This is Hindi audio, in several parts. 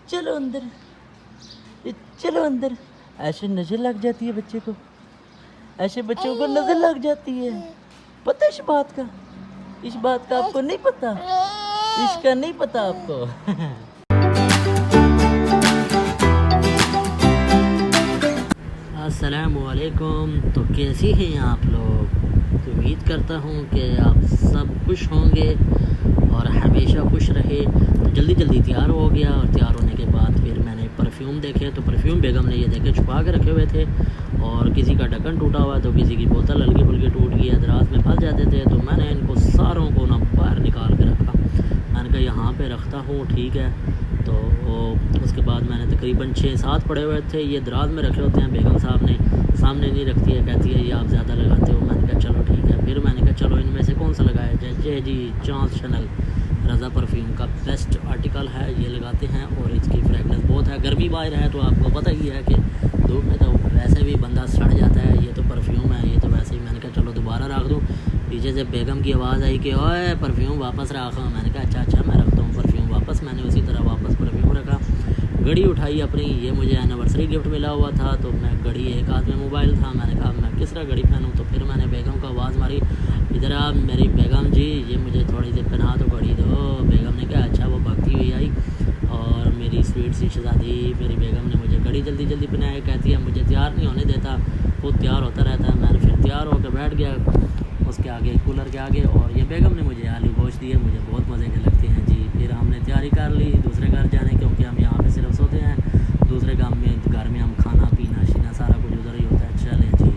चलो अंदर, चलो अंदर। ऐसे नज़र लग जाती है बच्चे को, ऐसे बच्चों को नज़र लग जाती है। पता है इस बात का? इस बात का आपको नहीं पता? इसका नहीं पता आपको? अस्सलामुअलैकुम। तो कैसी हैं आप लोग? तो उम्मीद करता हूँ कि आप सब खुश होंगे और हमेशा खुश रहे। तो जल्दी जल्दी तैयार हो गया और तैयार होने के बाद फिर मैंने परफ्यूम देखे। तो परफ्यूम बेगम ने ये देखे छुपा के रखे हुए थे और किसी का ढक्कन टूटा हुआ तो किसी की बोतल हल्की फुल्की टूट गई, दराज में फंस जाते थे। तो मैंने इनको सारों को ना बाहर निकाल के रखा। मैंने कहा यहाँ पे रखता हूँ, ठीक है। तो उसके बाद मैंने तकरीबन 6-7 पड़े हुए थे, ये दराज में रखे होते हैं। बेगम साहब ने सामने नहीं रखती है, कहती है ये आप ज़्यादा लगाते हो। मैंने कहा चलो ठीक है। फिर मैंने कहा चलो इनमें से कौन सा लगाया जाए। जय जी चांस शनल रज़ा परफ्यूम का बेस्ट आर्टिकल है, ये लगाते हैं और इसकी फ्रेगनेंस बहुत है। गर्मी बाहर है तो आपको पता ही है कि धूप में तो वैसे भी बंदा सड़ जाता है। ये तो परफ्यूम है, ये तो वैसे ही। मैंने कहा चलो दोबारा रख दूँ। पीछे से बेगम की आवाज़ आई कि ओए परफ्यूम वापस रखा। मैंने कहा अच्छा मैं रखता हूँ परफ्यूम वापस। मैंने उसी तरह वापस परफ्यूम रखा। घड़ी उठाई अपनी, ये मुझे एनिवर्सरी गिफ्ट मिला हुआ था। तो मैं घड़ी, एक हाथ में मोबाइल था। मैंने कहा मैं किस तरह घड़ी पहनूँ। तो फिर मैंने बेगम को आवाज़ मारी, इधर आप मेरी बेगम जी, ये मुझे थोड़ी सी पहना दो घड़ी दो। बेगम ने कहा अच्छा। वो भागती हुई आई और मेरी स्वीट सी शहज़ादी मेरी बेगम ने मुझे घड़ी जल्दी जल्दी पहनाई। कहती है मुझे तैयार नहीं होने देता, खुद तैयार होता रहता है। मैंने फिर तैयार होकर बैठ गया उसके आगे, कूलर के आगे, और ये बेगम ने मुझे आलू गोश्त दिए, मुझे बहुत मज़े के लगते हैं जी। फिर हमने तैयारी कर ली दूसरे घर जाने, क्योंकि हम यहाँ पे सिर्फ सोते हैं। दूसरे घर में हम खाना पीना शीना सारा कुछ उधर ही होता है। चलें जी,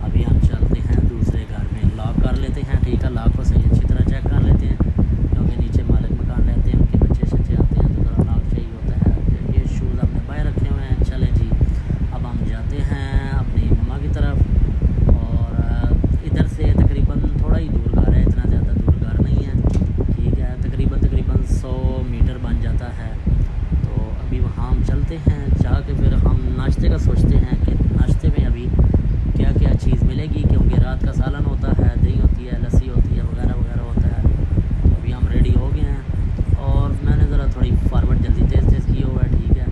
अभी हम चलते हैं दूसरे घर में। लॉक कर लेते हैं, ठीक है। लॉक को सही अच्छी तरह चेक कर लेते हैं, क्योंकि नीचे मालिक मकान रहते हैं, उनके बच्चे शच्चे आते हैं तो ज़रा लॉक चाहिए होता है। ये शूज़ हमने बाहर रखे हुए हैं। चलें जी, अब हम जाते हैं अपनी मम्मा की तरफ। इधर से तकरीबन थोड़ा ही दूर घर है, इतना ज़्यादा दूर घर नहीं है, ठीक है। तकरीबन 100 मीटर बन जाता है। तो अभी वहाँ हम चलते हैं, जाके फिर हम नाश्ते का सोचते हैं कि नाश्ते में अभी क्या क्या चीज़ मिलेगी, क्योंकि रात का सालन होता है, दही होती है, लस्सी होती है, वगैरह वगैरह होता है। तो अभी हम रेडी हो गए हैं और मैंने ज़रा थोड़ी फारवर्ड जल्दी तेज़ की हुआ है, ठीक है।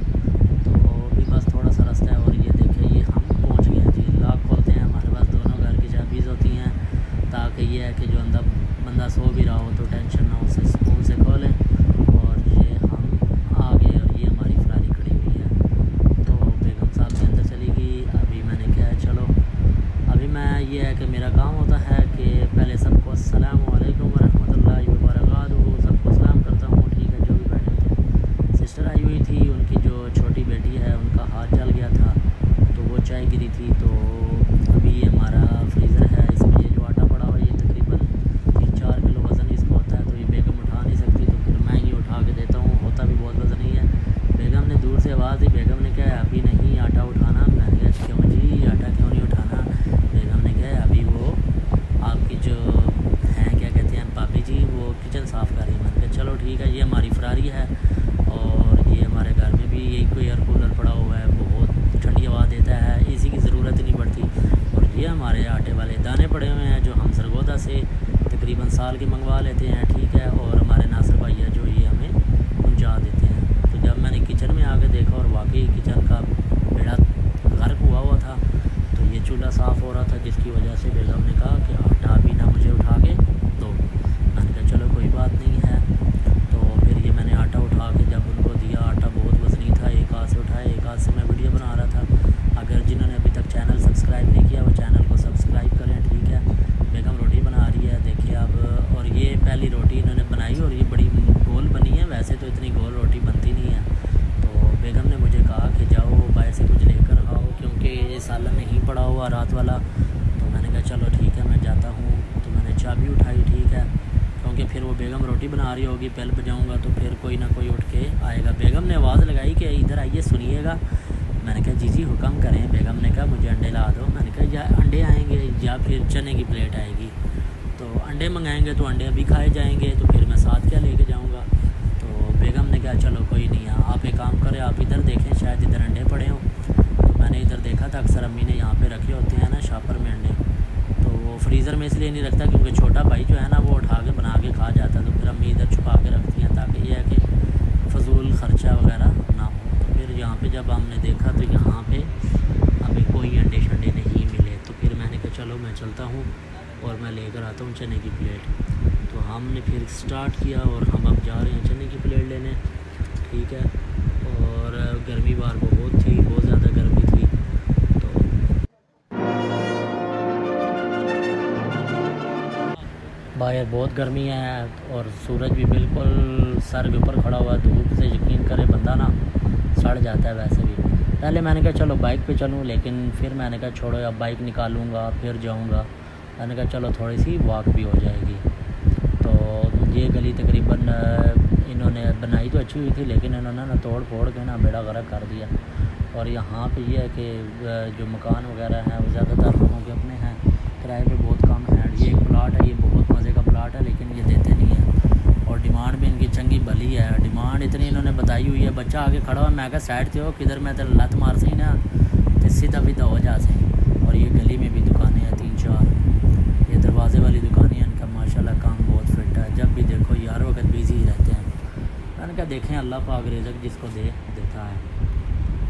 तो अभी बस थोड़ा सा रास्ता है और ये देखिए ये हम पहुँच गए हैं जी। लॉक खोलते हैं, हमारे पास दोनों घर की चाबीज़ होती हैं, ताकि ये है कि जो अंदर बंदा सो भी रहा हो तो टेंशन ना हो, उसे सुकून से खोलें। और ये हम आ गए और ये हमारी फरारी खड़ी हुई है। तो बेगम साहब के अंदर चली गई। अभी मैंने क्या है, चलो अभी मैं ये है कि मेरा काम होता है कि पहले सबको अस्सलामु अलैकुम वरहमतुल्लाहि वबरकातुहू सबको सलाम करता हूँ, ठीक है। जो भी बैठे थे, सिस्टर आई हुई थी, उनकी जो छोटी बेटी है उनका हाथ जल गया था तो वो चाय गिरी थी। तो अभी ये हमारा फ्रीज़र है, इसमें ये जो आटा पड़ा हुआ है ये तकरीबन 3-4 किलो वज़न इसको होता है। तो ये बेगम उठा नहीं सकती, तो फिर मैं ही उठा के देता हूँ, होता भी बहुत वज़न ही है। बेगम ने दूर से आवाज़ दी, बेगम ने कहा अभी नहीं आटा उठाना। मैंने कहा क्यों जी, आटा क्यों नहीं उठाना। बेगम ने कहा अभी वो आपकी जो हैं क्या कहते हैं भाभी जी, वो किचन साफ़ कर रही है। मैंने कहा चलो ठीक है। ये हमारी फरारी है और ये हमारे घर में भी यही कोई एयर कूलर पड़ा हुआ है, बहुत ठंडी हवा देता है, एसी की ज़रूरत ही नहीं पड़ती। और ये हमारे आटे वाले दाने पड़े हुए हैं जो हम सरगोदा से तकरीबन साल के मंगवा लेते हैं, ठीक है। और हमारे नासिर भाई है जो ये हमें पहुँचा देते हैं। तो जब मैंने किचन में आके देखा और वाकई किचन का बेड़ा गर्क हुआ था, तो ये चूल्हा साफ़ हो रहा था, जिसकी वजह से बेगम ने कहा कि आटा अभी ना मुझे उठा के दो। मैंने कहा चलो कोई बात नहीं है। तो फिर ये मैंने आटा उठा के जब उनको दिया, आटा बहुत वज़नी था, एक हाथ से उठाया, एक हाथ से मैं वीडियो बना रहा था। अगर जिन्होंने अभी तक चैनल सब्सक्राइब नहीं किया वो चैनल को सब्सक्राइब करें, ठीक है। बेगम रोटी बना रही है, देखिए अब। और ये पहली रोटी इन्होंने बनाई और ये बड़ी गोल बनी है, वैसे तो इतनी गोल रोटी बनती नहीं है। तो बेगम ने मुझे कहा कि जाओ बाहर से कुछ लेकर आओ, क्योंकि सालन नहीं पड़ा हुआ रात वाला। तो मैंने कहा चलो ठीक है मैं जाता हूँ। तो मैंने चाबी उठाई, ठीक है, क्योंकि फिर वो बेगम रोटी बना रही होगी, बेल बजाऊँगा तो फिर कोई ना कोई उठ के आएगा। बेगम ने आवाज़ लगाई कि इधर आइए सुनिएगा। मैंने कहा जी हुक्म करें। बेगम ने कहा मुझे अंडे ला दो। मैंने कहा या अंडे आएंगे या फिर चने की प्लेट आएगी। तो अंडे मंगाएंगे तो अंडे अभी खाए जाएंगे, तो फिर मैं साथ क्या लेके जाऊँगा। तो बेगम ने कहा चलो कोई नहीं, आप एक काम करें, आप इधर देखें, शायद इधर अंडे पड़े हों। तो मैंने इधर देखा था, अक्सर अम्मी ने यहाँ पे रखे होते हैं ना शापर में अंडे। तो वो फ्रीज़र में इसलिए नहीं रखता क्योंकि छोटा भाई जो है ना वो उठा के बना के खा जाता है। तो फिर अम्मी इधर छुपा के रखती हैं ताकि ये है कि फ़जूल ख़र्चा वगैरह ना हो। जब हमने देखा तो यहाँ पे अभी कोई अंडे शंडे नहीं मिले, तो फिर मैंने कहा चलो मैं चलता हूँ और मैं लेकर आता हूँ चने की प्लेट। तो हमने फिर स्टार्ट किया और हम अब जा रहे हैं चने की प्लेट लेने, ठीक है। और गर्मी बाहर बहुत थी, बहुत ज़्यादा गर्मी थी। तो बाहर बहुत गर्मी है और सूरज भी बिल्कुल सर के ऊपर खड़ा हुआ, धूप से यकीन करे बंदा ना सड़ जाता है वैसे भी। पहले मैंने कहा चलो बाइक पे चलूँ, लेकिन फिर मैंने कहा छोड़ो अब बाइक निकालूँगा फिर जाऊँगा। मैंने कहा चलो थोड़ी सी वॉक भी हो जाएगी। तो ये गली तकरीबन इन्होंने बनाई तो अच्छी हुई थी, लेकिन इन्होंने ना तोड़ फोड़ के ना बेड़ा गर्क कर दिया। और यहाँ पे ये है कि जो मकान वगैरह हैं वो ज़्यादातर लोगों के अपने हैं, किराए पे बहुत कम है। ये एक प्लाट है, ये बहुत मज़े का प्लाट है, लेकिन ये देते नहीं है। और डिमांड भी इनकी चंगी भली है, डिमांड इतनी इन्होंने बताई हुई है। बच्चा आगे खड़ा हुआ, मैं कहा साइड थे हो किधर, मैं तो लत मार सही ना तो सीधा फिदा हो जा सही। और ये गली में भी दुकानें हैं 3-4, ये दरवाजे वाली दुकानें हैं। इनका माशाल्लाह काम बहुत फिट है, जब भी देखो यार वक्त बिजी ही रहते हैं। मैंने कहा देखें अल्लाह पाक रिज़्क़ जिसको देता है।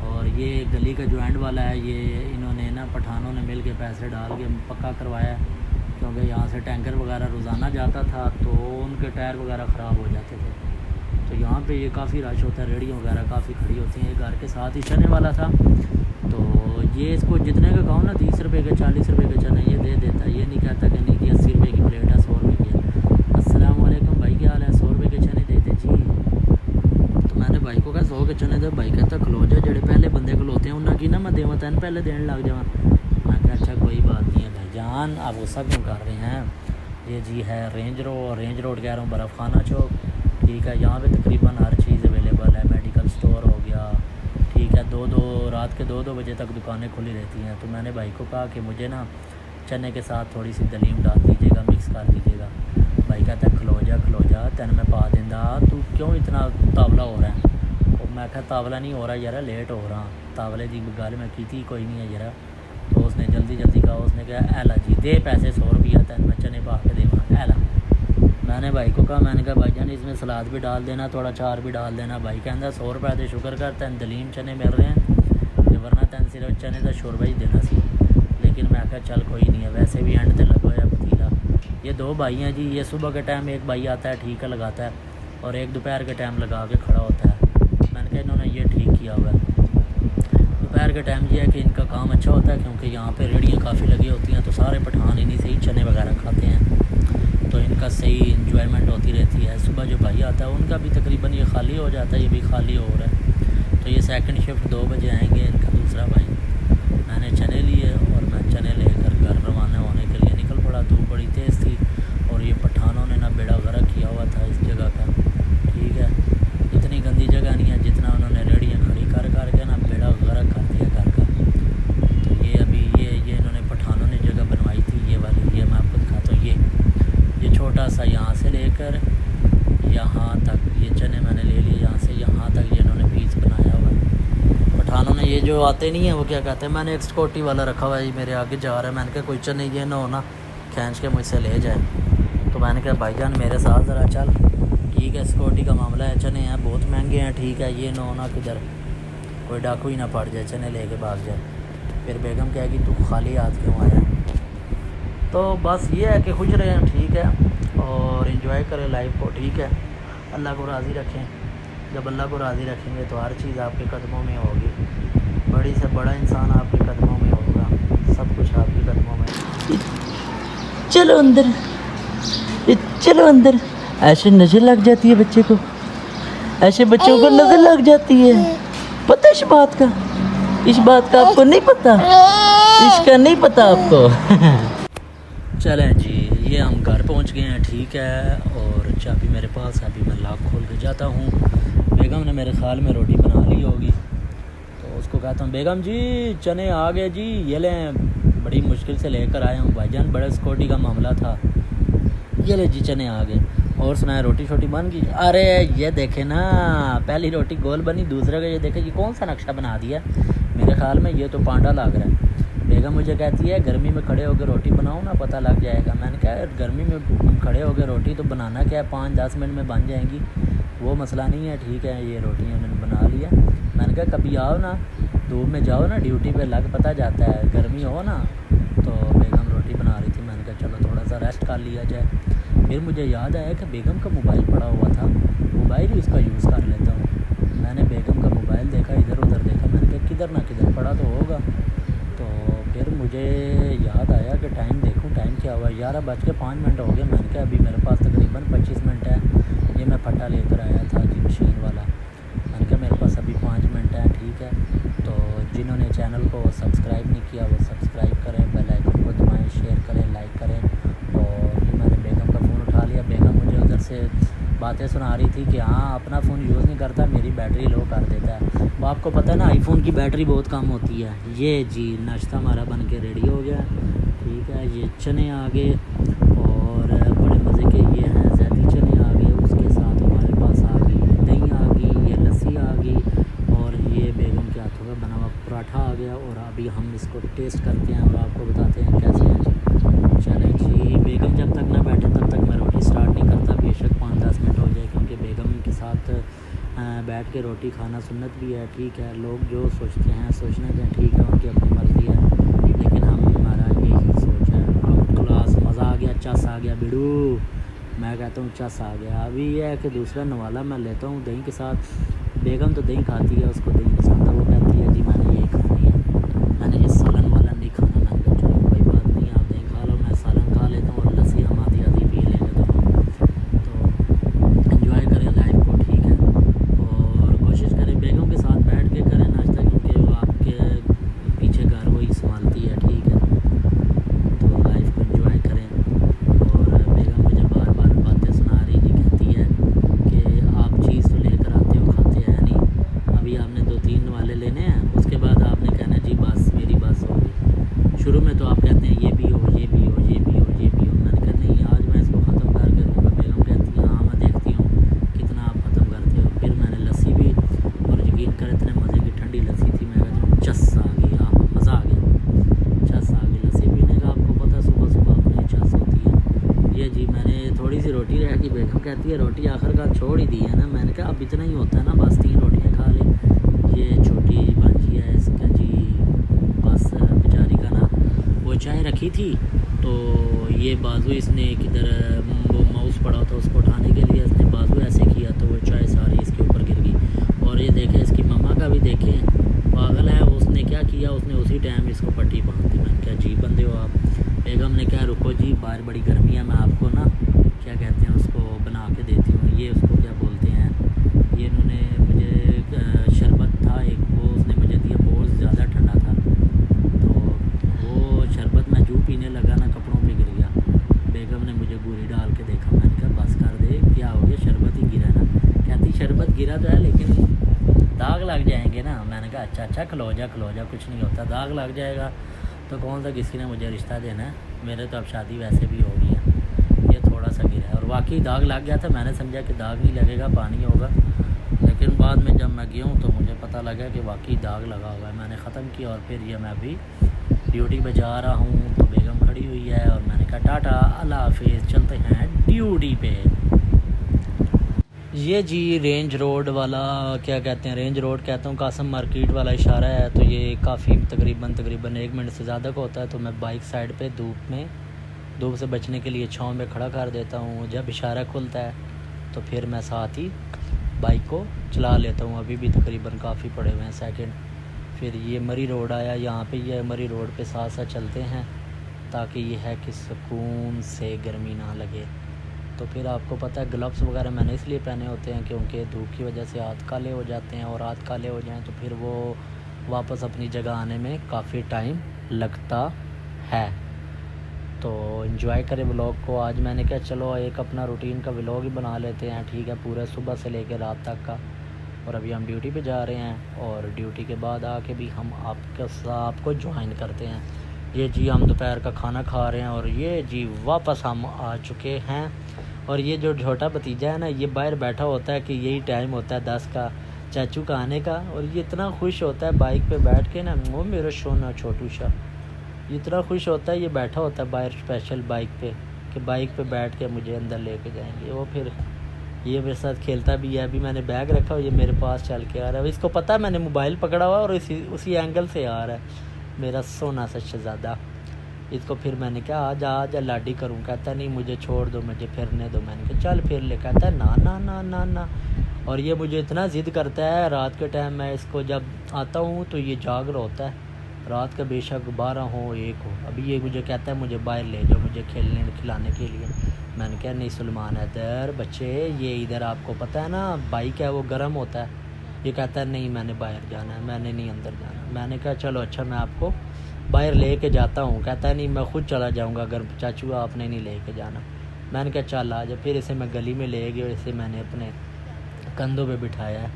और ये गली का जो एंड वाला है, ये इन्होंने ना पठानों ने मिल के पैसे डाल के पक्का करवाया, क्योंकि यहाँ से टैंकर वगैरह रोज़ाना जाता था तो उनके टायर वगैरह ख़राब हो जाते थे। तो यहाँ पे ये काफ़ी रश होता है, रेहड़ियाँ वगैरह काफ़ी खड़ी होती हैं। घर के साथ ही चने वाला था, तो ये इसको जितने का कहूँ ना 30 रुपये के 40 रुपये के चने ये दे देता है। ये नहीं कहता कि नहीं कि 80 रुपये की प्लेट है, 100 रुपये की है। अस्सलाम वालेकुम भाई, क्या हाल है? 100 रुपये के चने देते जी। तो मैंने भाई को कहा 100 के चने दे। भाई कहता खलो जा, जड़े पहले बंदे खलोते हैं उन्हें की ना मैं देवा तैन पहले देने लग जावा। मैं कहा अच्छा कोई बात नहीं है भाईजान, आप गुस्सा क्यों कर रहे हैं। ये जी है रेंज रोड कह रहा हूँ, बर्फ़ खाना चौक, ठीक है। यहाँ पे तकरीबन हर चीज़ अवेलेबल है, मेडिकल स्टोर हो गया, ठीक है। रात के 2-2 बजे तक दुकानें खुली रहती हैं। तो मैंने भाई को कहा कि मुझे ना चने के साथ थोड़ी सी दलीम डाल दीजिएगा, मिक्स कर दीजिएगा। भाई कहता है खलो जा तेन मैं पा देंदा, तू क्यों इतना तावला हो रहा है। और मैं कहा तावला नहीं हो रहा यार, लेट हो रहा। तावले की गल मैं की थी कोई नहीं है यार। तो उसने जल्दी कहा, उसने कहा ऐला जी दे पैसे 100 रुपया तेन मैं चने पा के देवा ऐला। मैंने भाई को कहा, मैंने कहा भाईजान इसमें सलाद भी डाल देना, थोड़ा चार भी डाल देना। भाई कहता 100 रुपये दे शुक्र कर तेन दलीम चने मिल रहे हैं, वरना तेन सिर्फ चने का शोरबा ही देना सी। लेकिन मैं कहा चल कोई नहीं है, वैसे भी एंड से लगा या पतीला। ये 2 भाई हैं जी, ये सुबह के टाइम एक भाई आता है ठीक है लगाता है, और एक दोपहर के टाइम लगा के खड़ा होता है। मैंने कहा इन्होंने ये ठीक किया हुआ है। दोपहर के टाइम ये है कि इनका काम अच्छा होता है, क्योंकि यहाँ पे रेहड़ियाँ काफ़ी लगी होती हैं, तो सारे पठान इन्हीं से ही चने वगैरह खाते हैं, तो इनका सही इंजॉयमेंट होती रहती है। सुबह जो भाई आता है उनका भी तकरीबन ये खाली हो जाता है, ये भी खाली हो रहा है। तो ये सेकंड शिफ्ट 2 बजे आएंगे इनका दूसरा भाई। मैंने चने लिए और मैं चने लेकर घर रवाना होने के लिए निकल पड़ा। धूप बड़ी तेज़ थी और ये पठानों ने ना बेड़ा गर्क किया हुआ था इस जगह का, ठीक है। इतनी गंदी जगह नहीं है जितना उन्होंने रेहड़ियाँ खड़ी कर के ना बेड़ा गर्क कर दिया घर का। तो ये अभी ये इन्होंने पठानों ने जगह बनवाई थी, ये वाली, ये मैं आपको दिखाता हूँ। ये छोटा सा यहाँ से लेकर यहाँ तक ये चने मैंने ले लिए, यहाँ से यहाँ तक ये इन्होंने पीस बनाया हुआ है पठानों ने। ये जो आते नहीं है वो क्या कहते हैं, मैंने एक स्कूटी वाला रखा हुआ है, ये मेरे आगे जा रहा है। मैंने कहा कोई चने ये ना हो ना खींच के मुझसे ले जाए। तो मैंने कहा भाईजान मेरे साथ ज़रा चल, ठीक है। सिक्योरिटी का मामला है, चने हैं बहुत महंगे हैं, ठीक है। ये ना हो ना किधर कोई डाकू ही ना पड़ जाए, चने लेके भाग जाए, फिर बेगम कहेगी तू खाली हाथ क्यों आया। तो बस ये है कि खुश रहें, ठीक है, और इन्जॉय करें लाइफ को, ठीक है। अल्लाह को राज़ी रखें, जब अल्लाह को राज़ी रखेंगे तो हर चीज़ आपके कदमों में होगी। बड़ी से बड़ा इंसान आपके कदमों में होगा, सब कुछ आपके कदमों में। चलो अंदर, चलो अंदर। ऐसे नज़र लग जाती है बच्चे को, ऐसे बच्चों को नज़र लग जाती है। पता है इस बात का आपको नहीं पता, इसका नहीं पता आपको। चलें जी, ये हम घर पहुंच गए हैं, ठीक है। और चाबी मेरे पास है, अभी मैं लॉक खोल के जाता हूँ। बेगम ने मेरे ख्याल में रोटी बना ली होगी, तो उसको कहता हूँ बेगम जी चने आ गए जी, ये लें, बड़ी मुश्किल से लेकर आया हूँ भाईजान, बड़े सिक्योरिटी का मामला था, ये ले जी चने आ गए। और सुनाए रोटी शोटी बन गई। अरे ये देखे ना, पहली रोटी गोल बनी, दूसरे का ये देखे ये कौन सा नक्शा बना दिया। मेरे ख्याल में ये तो पांडा लग रहा है। बेगम मुझे कहती है गर्मी में खड़े होकर रोटी बनाओ ना, पता लग जाएगा। मैंने कहा गर्मी में खड़े होकर रोटी तो बनाना क्या है, 5-10 मिनट में बन जाएंगी, वो मसला नहीं है, ठीक है। ये रोटियाँ मैंने बना लिया। मैंने मैंने कहा कभी आओ ना, धूप में जाओ ना, ड्यूटी पे लग पता जाता है, गर्मी हो ना। तो बेगम रोटी बना रही थी, मैंने कहा चलो थोड़ा सा रेस्ट कर लिया जाए। फिर मुझे याद आया कि बेगम का मोबाइल पड़ा हुआ था, मोबाइल ही उसका यूज़ कर लेता हूँ। मैंने बेगम का मोबाइल देखा, इधर उधर देखा, मैंने कहा किधर ना किधर पड़ा तो होगा। तो फिर मुझे याद आया कि टाइम देखूं, टाइम क्या हुआ, 11:05 हो गए। मैंने कहा अभी मेरे पास तकरीबन 25 मिनट है। ये मैं फटा लेकर आया था जी, मशीन वाला। मैंने कहा मेरे पास अभी 5 मिनट है, ठीक है। तो जिन्होंने चैनल को सब्सक्राइब नहीं किया वो सब्सक्राइब करें, बेल आइकन को दबाएं, शेयर करें, लाइक करें। और ये मैंने बेगम का फ़ोन उठा लिया। बेगम मुझे उधर से बातें सुना रही थी कि हाँ अपना फ़ोन यूज़ नहीं करता, मेरी बैटरी लो कर देता है। वो आपको पता है ना आईफोन की बैटरी बहुत कम होती है। ये जी नाश्ता हमारा बन के रेडी हो गया, ठीक है। ये चने आ गए और बड़े मज़े के ये हैं, जैती चने आ गए। उसके साथ हमारे पास आ गई दही आ गई, ये लस्सी आ गई और ये बेगम के हाथों का बना हुआ पराठा आ गया। और अभी हम इसको टेस्ट करते हैं और आपको बताते हैं कैसे हैं जी। चलें जी, बेगम जब तक ना बैठे तब तक मैं रोटी स्टार्ट नहीं करता। बेशक 5-10 मिनट हो जाए, क्योंकि बेगम के साथ बैठ के रोटी खाना सुन्नत भी है, ठीक है। लोग जो सोचते हैं सोचने दें, ठीक है, उनकी अपनी मर्ज़ी है, लेकिन हमारा यही सोच है। क्लास मज़ा आ गया, चस आ गया बिड़ू, मैं कहता हूँ चस आ गया। अभी ये है कि दूसरा नवाला मैं लेता हूँ दही के साथ। बेगम तो दही खाती है, उसको दही पसंद है, वो कहती है जी मैंने यही खानी है, मैंने ये सालन वाला नहीं खाना। मैंने कहा चलो कोई बात नहीं, आप दही खा लो, मैं सालन खा लेता हूँ और लस्सी हम आधी आधी पी लेंगे दोनों। तो एंजॉय करें लाइफ को, ठीक है। और कोशिश करें बेगम के साथ बैठ के करें नाश्ता, क्योंकि वो आपके पीछे घर वही संभालती है, ठीक है। तो लाइफ को एंजॉय करें। और बेगम मुझे बार बार बातें सुना रही जी, कहती है कि आप चीज़ तो लेकर आते हो, खाते हैं नहीं। अभी आपने 2-3 वाले लेने हैं, उसके बाद आपने कहना जी बस मेरी बस हो गई। शुरू में तो आप कहते हैं ये भी हो, ये भी हो, ये भी हो, ये भी हो। मैंने कहा नहीं, आज मैं इसको ख़त्म करके दूँगा। बेगम कहती है हाँ मैं देखती हूँ कितना आप ख़त्म करते हो। फिर मैंने लस्सी भी, और यकीन करें इतने मज़े की ठंडी लस्सी थी, मैं कहता हूँ चस आ गई, मज़ा आ गया, चस आ गई। लस्सी पीने का आपको पता है सुबह सुबह अपनी चस होती है। ये जी मैंने थोड़ी सी रोटी रह गई, बेगम कहती है रोटी आखिरकार छोड़ ही दी है ना। मैंने कहा अब इतना ही होता है ना, बस 3 रोटियाँ खा ले। ये छोटी भांजी है इसका जी, बस बेचारी का ना वो चाय रखी थी, तो ये बाजू इसने किधर वो माउस पड़ा था, उसको उठाने के लिए इसने बाजू ऐसे किया तो वो चाय सारी इसके ऊपर गिर गई। और ये देखें इसकी मम्मा का भी देखें, पागल है, उसने क्या किया, उसने उसी टाइम इसको पट्टी बांध दी। मैंने क्या अजीब बंदे हो आप। बेगम ने कहा रुको जी बाहर बड़ी गर्मी है, मैं आपको ना क्या कहते हैं उसको बना के देती हूँ। ये उसको क्या बोलते हैं, ये इन्होंने मुझे शरबत था एक, वो उसने मुझे दिया, बहुत ज़्यादा ठंडा था, तो वो शरबत मैं जूँ पीने लगा ना कपड़ों पे गिर गया। बेगम ने मुझे गोली डाल के देखा, मैंने कहा बस कर दे, क्या हो गया, शरबत ही गिरा ना। कहती शरबत गिरा तो है लेकिन दाग लग जाएंगे ना। मैंने कहा अच्छा खलो जा कुछ नहीं होता, दाग लग जाएगा तो कौन सा किसी ने मुझे रिश्ता देना है, मेरे तो अब शादी वैसे भी हो गई है। ये थोड़ा सा गिरा है और वाकई दाग लग गया था। मैंने समझा कि दाग नहीं लगेगा, पानी होगा, लेकिन बाद में जब मैं गया हूँ तो मुझे पता लगा कि वाकई दाग लगा हुआ है। मैंने ख़त्म किया और फिर ये मैं अभी ड्यूटी पे जा रहा हूँ, तो बेगम खड़ी हुई है और मैंने कहा टाटा अल्लाह हाफिज़, चलते हैं ड्यूटी पे। ये जी रेंज रोड वाला क्या कहते हैं, रेंज रोड कहता हूँ, कासम मार्केट वाला इशारा है। तो ये काफ़ी तकरीबन 1 मिनट से ज़्यादा का होता है। तो मैं बाइक साइड पे धूप से बचने के लिए छाँव में खड़ा कर देता हूँ। जब इशारा खुलता है तो फिर मैं साथ ही बाइक को चला लेता हूँ। अभी भी तकरीबन काफ़ी पड़े हुए हैं सेकंड। फिर ये मरी रोड आया, यहाँ पे ये मरी रोड पे साथ साथ चलते हैं, ताकि ये है कि सुकून से गर्मी ना लगे। तो फिर आपको पता है ग्लव्स वगैरह मैंने इसलिए पहने होते हैं क्योंकि धूप की वजह से हाथ काले हो जाते हैं, और हाथ काले हो जाएं तो फिर वो वापस अपनी जगह आने में काफ़ी टाइम लगता है। तो एंजॉय करें व्लॉग को। आज मैंने कहा चलो एक अपना रूटीन का व्लॉग ही बना लेते हैं, ठीक है, पूरे सुबह से लेकर रात तक का। और अभी हम ड्यूटी पे जा रहे हैं और ड्यूटी के बाद आके भी हम आपको ज्वाइन करते हैं। ये जी हम दोपहर का खाना खा रहे हैं और ये जी वापस हम आ चुके हैं। और ये जो छोटा भतीजा है ना, ये बाहर बैठा होता है कि यही टाइम होता है 10 का चाचू का आने का, और ये इतना खुश होता है बाइक पे बैठ के ना, वो मेरा सोना छोटू सा इतना खुश होता है। ये बैठा होता है बाहर स्पेशल बाइक पे कि बाइक पे बैठ के मुझे अंदर लेके जाएंगे। वो फिर ये मेरे साथ खेलता भी है। अभी मैंने बैग रखा और ये मेरे पास चल के आ रहा है। इसको पता है मैंने मोबाइल पकड़ा हुआ और उसी एंगल से आ रहा है मेरा सोना सा शहज़ादा। इसको फिर मैंने कहा आज आज लाडी करूँ, कहता नहीं मुझे छोड़ दो, मुझे फिरने दो। मैंने कहा चल फिर ले, कहता है ना ना ना ना ना। और ये मुझे इतना ज़िद करता है। रात के टाइम मैं इसको जब आता हूँ तो ये जाग रहा होता है, रात का बेशक 12 हो 1 हो। अभी ये मुझे कहता है मुझे बाहर ले जाओ, मुझे खेलने खिलाने के लिए। मैंने कहा नहीं सलमान हैदर बच्चे, ये इधर आपको पता है ना बाइक है वो गर्म होता है। ये कहता है नहीं मैंने बाहर जाना है, मैंने नहीं अंदर जाना। मैंने कहा चलो अच्छा मैं आपको बाहर ले के जाता हूँ। कहता है नहीं मैं ख़ुद चला जाऊँगा अगर चाचू आपने नहीं ले के जाना। मैंने कहा चल आ जा। फिर इसे मैं गली में ले गया, इसे मैंने अपने कंधों पे बिठाया है,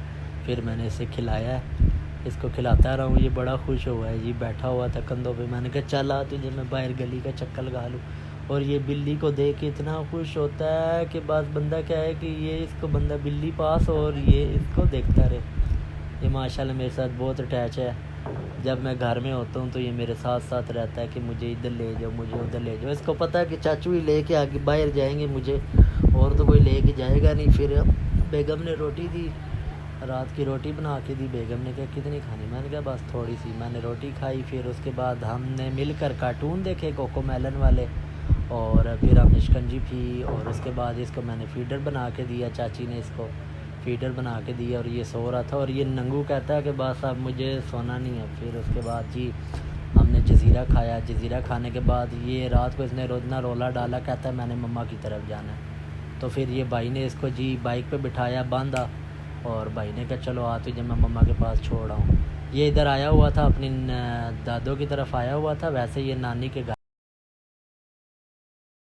फिर मैंने इसे खिलाया है। इसको खिलाता रहा हूँ, ये बड़ा खुश हुआ है जी, बैठा हुआ था कंधों पे। मैंने कहा चल आ तुझे मैं बाहर गली का चक्कर लगा लूँ। और ये बिल्ली को देख के इतना खुश होता है कि बस बंदा क्या है कि ये इसको बंदा बिल्ली पास और ये इसको देखता रहे। ये माशाल्लाह मेरे साथ बहुत अटैच है। जब मैं घर में होता हूँ तो ये मेरे साथ साथ रहता है कि मुझे इधर ले जाओ, मुझे उधर ले जाओ। इसको पता है कि चाचू ही ले के आगे बाहर जाएंगे मुझे, और तो कोई ले के जाएगा नहीं। फिर बेगम ने रोटी दी, रात की रोटी बना के दी। बेगम ने कहा कितनी खानी? मैंने कहा बस थोड़ी सी। मैंने रोटी खाई, फिर उसके बाद हमने मिलकर कार्टून देखे कोकोमेलन वाले, और फिर हमने शिकंजी पी। और उसके बाद इसको मैंने फीडर बना के दिया, चाची ने इसको फीडर बना के दिया और ये सो रहा था। और ये नंगू कहता है कि बस अब मुझे सोना नहीं है। फिर उसके बाद जी हमने जज़ीरा खाया। जज़ीरा खाने के बाद ये रात को इसने रोजना रोला डाला, कहता है मैंने मम्मा की तरफ जाना है। तो फिर ये भाई ने इसको जी बाइक पे बिठाया, बांधा, और भाई ने कहा चलो आ तुझे मैं मम्मा के पास छोड़ आऊँ। ये इधर आया हुआ था, अपनी दादों की तरफ आया हुआ था। वैसे ये नानी के घर